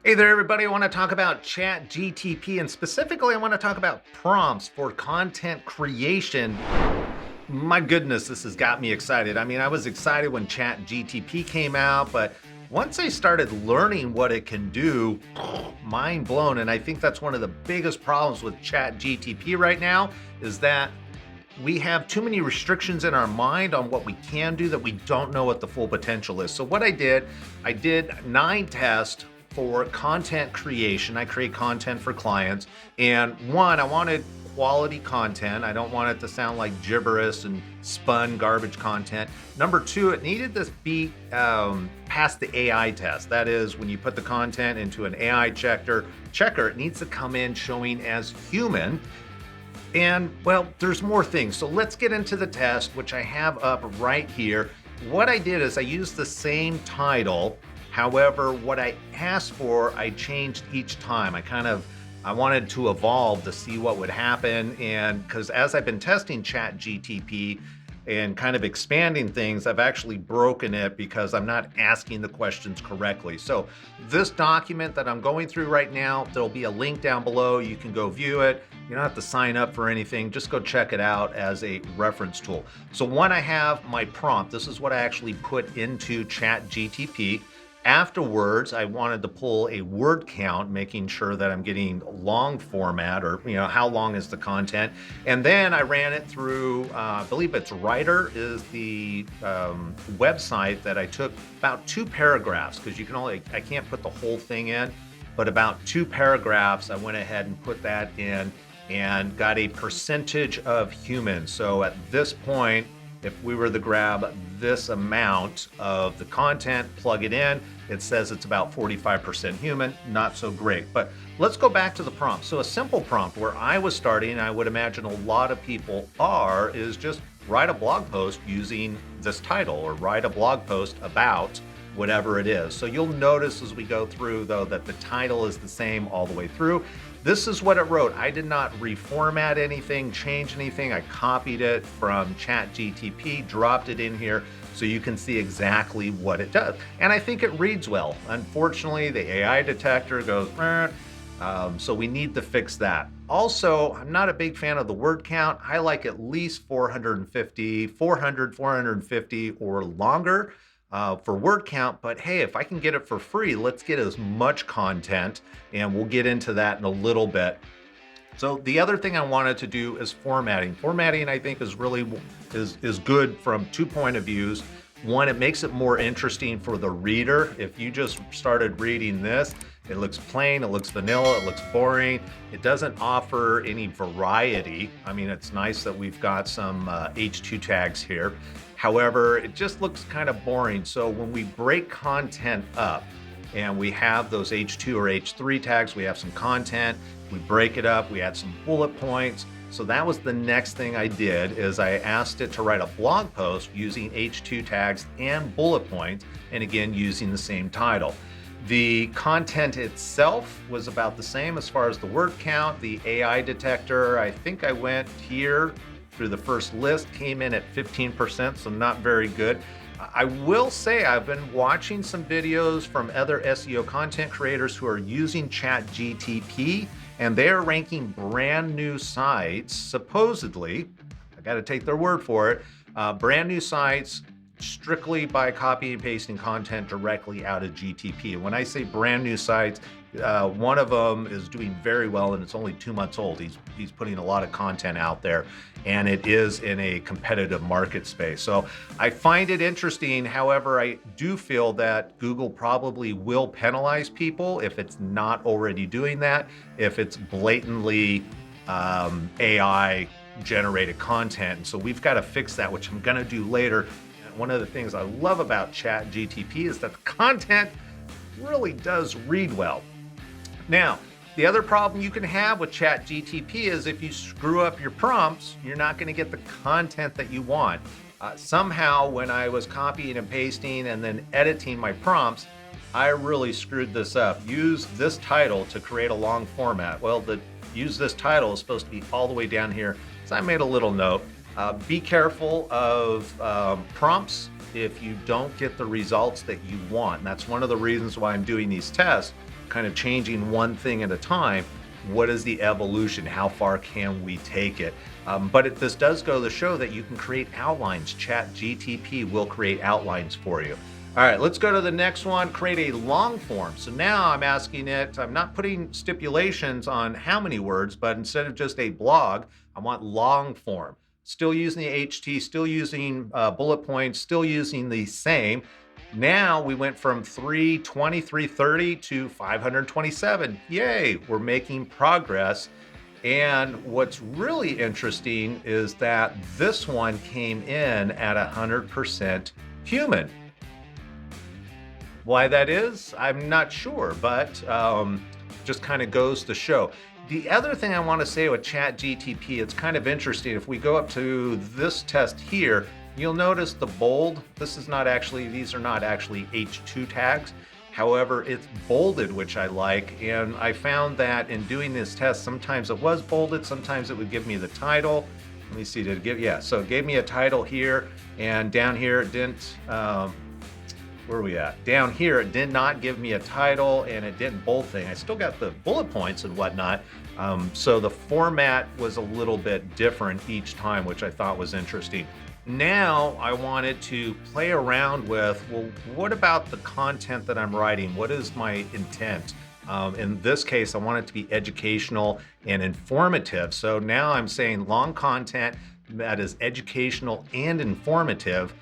Hey there, everybody. I want to talk about ChatGTP, and specifically, I want to talk about prompts for content creation. My goodness, this has got me excited. I mean, I was excited when ChatGTP came out, but once I started learning what it can do, mind blown. And I think that's one of the biggest problems with ChatGTP right now is that we have too many restrictions in our mind on what we can do that we don't know what the full potential is. So what I did 9 tests for content creation. I create content for clients. And one, I wanted quality content. I don't want it to sound like gibberish and spun garbage content. Number two, it needed to be past the AI test. That is, when you put the content into an AI checker, it needs to come in showing as human. And well, there's more things. So let's get into the test, which I have up right here. What I did is I used the same title. However, what I asked for, I changed each time. I wanted to evolve to see what would happen. And because as I've been testing ChatGTP and kind of expanding things, I've actually broken it because I'm not asking the questions correctly. So this document that I'm going through right now, there'll be a link down below. You can go view it. You don't have to sign up for anything. Just go check it out as a reference tool. So when I have my prompt, this is what I actually put into ChatGTP. Afterwards, I wanted to pull a word count, making sure that I'm getting long format or, how long is the content. And then I ran it through, I believe it's Writer is the website that I took about 2 paragraphs because I can't put the whole thing in, but about 2 paragraphs, I went ahead and put that in and got a percentage of human. So at this point, if we were to grab this amount of the content, plug it in, it says it's about 45% human, not so great. But let's go back to the prompt. So a simple prompt where I was starting, and I would imagine a lot of people are, is just write a blog post using this title or write a blog post about whatever it is. So you'll notice as we go through, though, that the title is the same all the way through. This is what it wrote. I did not reformat anything, change anything. I copied it from ChatGTP, dropped it in here so you can see exactly what it does. And I think it reads well. Unfortunately, the AI detector goes, so we need to fix that. Also, I'm not a big fan of the word count. I like at least 450, 400, 450 or longer. For word count, but hey, if I can get it for free, let's get as much content, and we'll get into that in a little bit. So the other thing I wanted to do is formatting. Formatting, I think, is really is good from 2 point of views. One, it makes it more interesting for the reader. If you just started reading this, it looks plain, it looks vanilla, it looks boring. It doesn't offer any variety. I mean, it's nice that we've got some H2 tags here. However, it just looks kind of boring. So when we break content up and we have those H2 or H3 tags, we have some content, we break it up, we add some bullet points. So that was the next thing I did is I asked it to write a blog post using H2 tags and bullet points, and again, using the same title. The content itself was about the same as far as the word count. The AI detector, I think I went here through the first list, came in at 15%, so not very good. I will say I've been watching some videos from other SEO content creators who are using ChatGTP, and they are ranking brand new sites, supposedly, I got to take their word for it, brand new sites strictly by copy and pasting content directly out of GTP. And when I say brand new sites, one of them is doing very well, and it's only 2 months old. He's putting a lot of content out there, and it is in a competitive market space. So I find it interesting. However, I do feel that Google probably will penalize people if it's not already doing that, if it's blatantly AI generated content. And so we've got to fix that, which I'm going to do later. And one of the things I love about ChatGTP is that the content really does read well. Now, the other problem you can have with ChatGTP is if you screw up your prompts, you're not going to get the content that you want. Somehow, when I was copying and pasting and then editing my prompts, I really screwed this up. Use this title to create a long format. Well, the use this title is supposed to be all the way down here. So I made a little note. Be careful of prompts if you don't get the results that you want. And that's one of the reasons why I'm doing these tests, kind of changing one thing at a time. What is the evolution? How far can we take it? This does go to show that you can create outlines. ChatGTP will create outlines for you. All right, let's go to the next one, create a long form. So now I'm asking it, I'm not putting stipulations on how many words, but instead of just a blog, I want long form. Still using the HT, still using bullet points, still using the same. Now we went from 320, 330 to 527. Yay, we're making progress. And what's really interesting is that this one came in at 100% human. Why that is, I'm not sure, but just kind of goes to show. The other thing I want to say with ChatGTP, it's kind of interesting. If we go up to this test here, you'll notice the bold. These are not actually H2 tags. However, it's bolded, which I like. And I found that in doing this test, sometimes it was bolded, sometimes it would give me the title. Let me see, did it give, yeah, so it gave me a title here, and down here it didn't, where are we at? Down here, it did not give me a title, and it didn't bold thing. I still got the bullet points and whatnot. So the format was a little bit different each time, which I thought was interesting. Now I wanted to play around with, well, what about the content that I'm writing? What is my intent? In this case, I want it to be educational and informative. So now I'm saying long content that is educational and informative.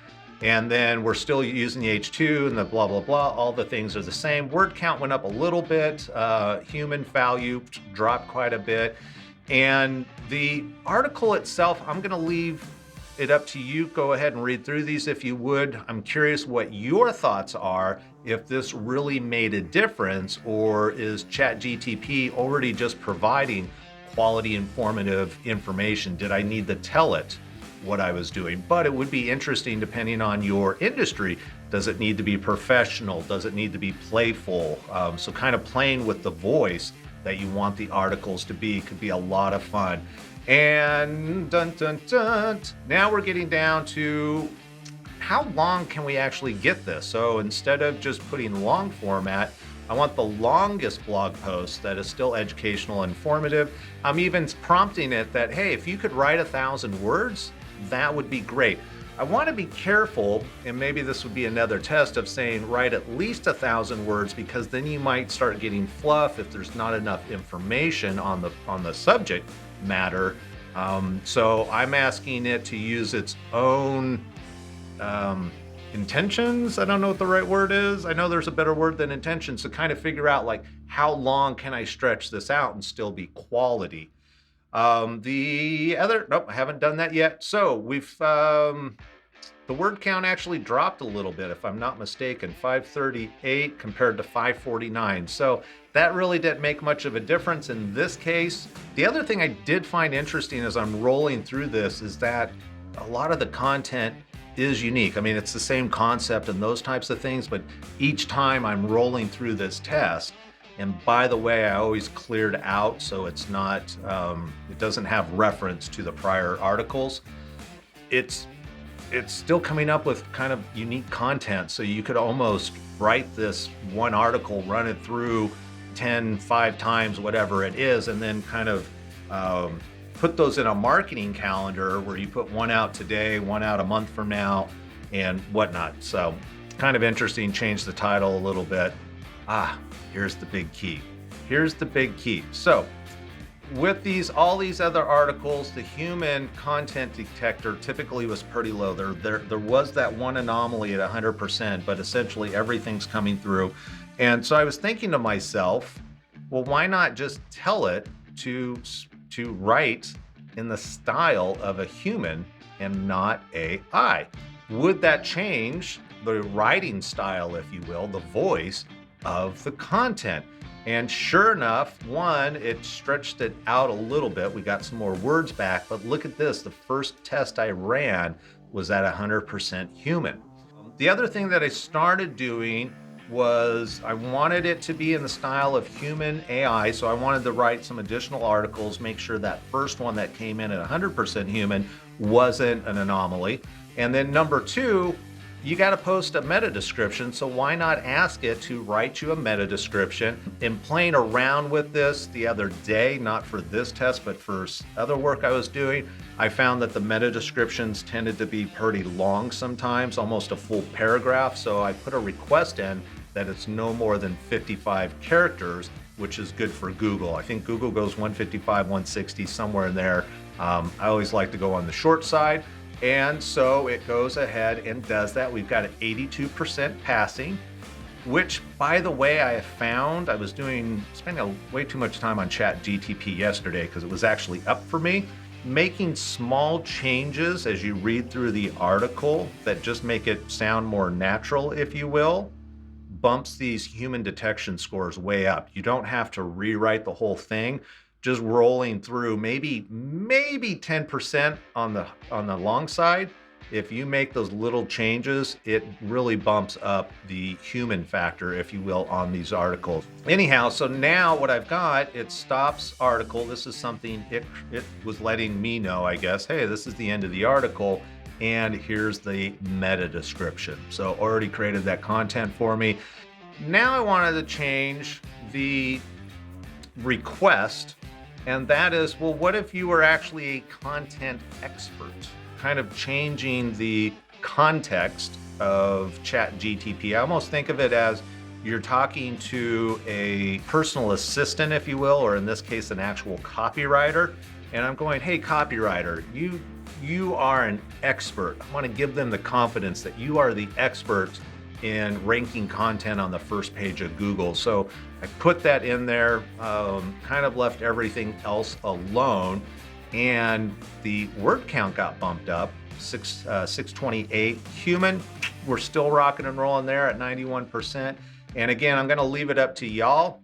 And then we're still using the H2 and the blah, blah, blah. All the things are the same. Word count went up a little bit. Human value dropped quite a bit. And the article itself, I'm going to leave it up to you. Go ahead and read through these if you would. I'm curious what your thoughts are, if this really made a difference, or is ChatGTP already just providing quality, informative information? Did I need to tell it what I was doing? But it would be interesting depending on your industry. Does it need to be professional? Does it need to be playful? So kind of playing with the voice that you want the articles to be could be a lot of fun. And dun, dun, dun, now we're getting down to how long can we actually get this? So instead of just putting long format, I want the longest blog post that is still educational and informative. I'm even prompting it that, hey, if you could write 1,000 words, that would be great. I want to be careful, and maybe this would be another test of saying write at least 1,000 words, because then you might start getting fluff if there's not enough information on the subject matter. So I'm asking it to use its own intentions. I don't know what the right word is. I know there's a better word than intentions, to kind of figure out like how long can I stretch this out and still be quality. Nope, I haven't done that yet. So we've the word count actually dropped a little bit, if I'm not mistaken, 538 compared to 549. So that really didn't make much of a difference in this case. The other thing I did find interesting as I'm rolling through this is that a lot of the content is unique. I mean, it's the same concept and those types of things, but each time I'm rolling through this test, and by the way, I always cleared out so it's not, it doesn't have reference to the prior articles. It's still coming up with kind of unique content. So you could almost write this one article, run it through 10, 5 times, whatever it is, and then kind of put those in a marketing calendar where you put one out today, one out a month from now, and whatnot. So kind of interesting, change the title a little bit. Here's the big key. Here's the big key. So with all these other articles, the human content detector typically was pretty low. There was that one anomaly at 100%, but essentially everything's coming through. And so I was thinking to myself, well, why not just tell it to write in the style of a human and not AI? Would that change the writing style, if you will, the voice of the content? And sure enough, one, it stretched it out a little bit. We got some more words back, but look at this. The first test I ran was at 100% human. The other thing that I started doing was I wanted it to be in the style of human AI. So I wanted to write some additional articles, make sure that first one that came in at 100% human wasn't an anomaly. And then number two, you got to post a meta description. So why not ask it to write you a meta description? In playing around with this the other day, not for this test, but for other work I was doing, I found that the meta descriptions tended to be pretty long sometimes, almost a full paragraph. So I put a request in that it's no more than 55 characters, which is good for Google. I think Google goes 155, 160, somewhere in there. I always like to go on the short side. And so it goes ahead and does that. We've got an 82% passing, which, by the way, I have found, I was spending way too much time on ChatGPT yesterday because it was actually up for me. Making small changes as you read through the article that just make it sound more natural, if you will, bumps these human detection scores way up. You don't have to rewrite the whole thing. Just rolling through maybe 10% on the long side. If you make those little changes, it really bumps up the human factor, if you will, on these articles. Anyhow, so now what I've got, it stops article. This is something it was letting me know, I guess, hey, this is the end of the article, and here's the meta description. So already created that content for me. Now I wanted to change the request. And that is, well, what if you were actually a content expert? Kind of changing the context of ChatGPT. I almost think of it as you're talking to a personal assistant, if you will, or in this case, an actual copywriter. And I'm going, hey, copywriter, you are an expert. I want to give them the confidence that you are the expert in ranking content on the first page of Google. So I put that in there, kind of left everything else alone, and the word count got bumped up, 628. Human, we're still rocking and rolling there at 91%. And again, I'm gonna leave it up to y'all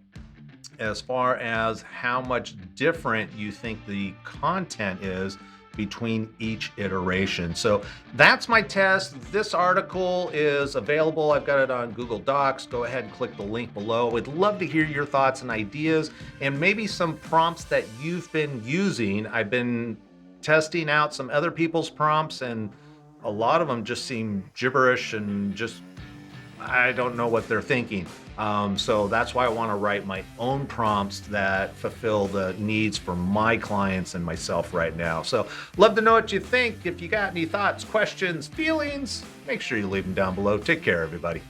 as far as how much different you think the content is between each iteration. So that's my test. This article is available. I've got it on Google Docs. Go ahead and click the link below. We'd love to hear your thoughts and ideas and maybe some prompts that you've been using. I've been testing out some other people's prompts and a lot of them just seem gibberish and just, I don't know what they're thinking. So that's why I want to write my own prompts that fulfill the needs for my clients and myself right now. So love to know what you think. If you got any thoughts, questions, feelings, make sure you leave them down below. Take care, everybody.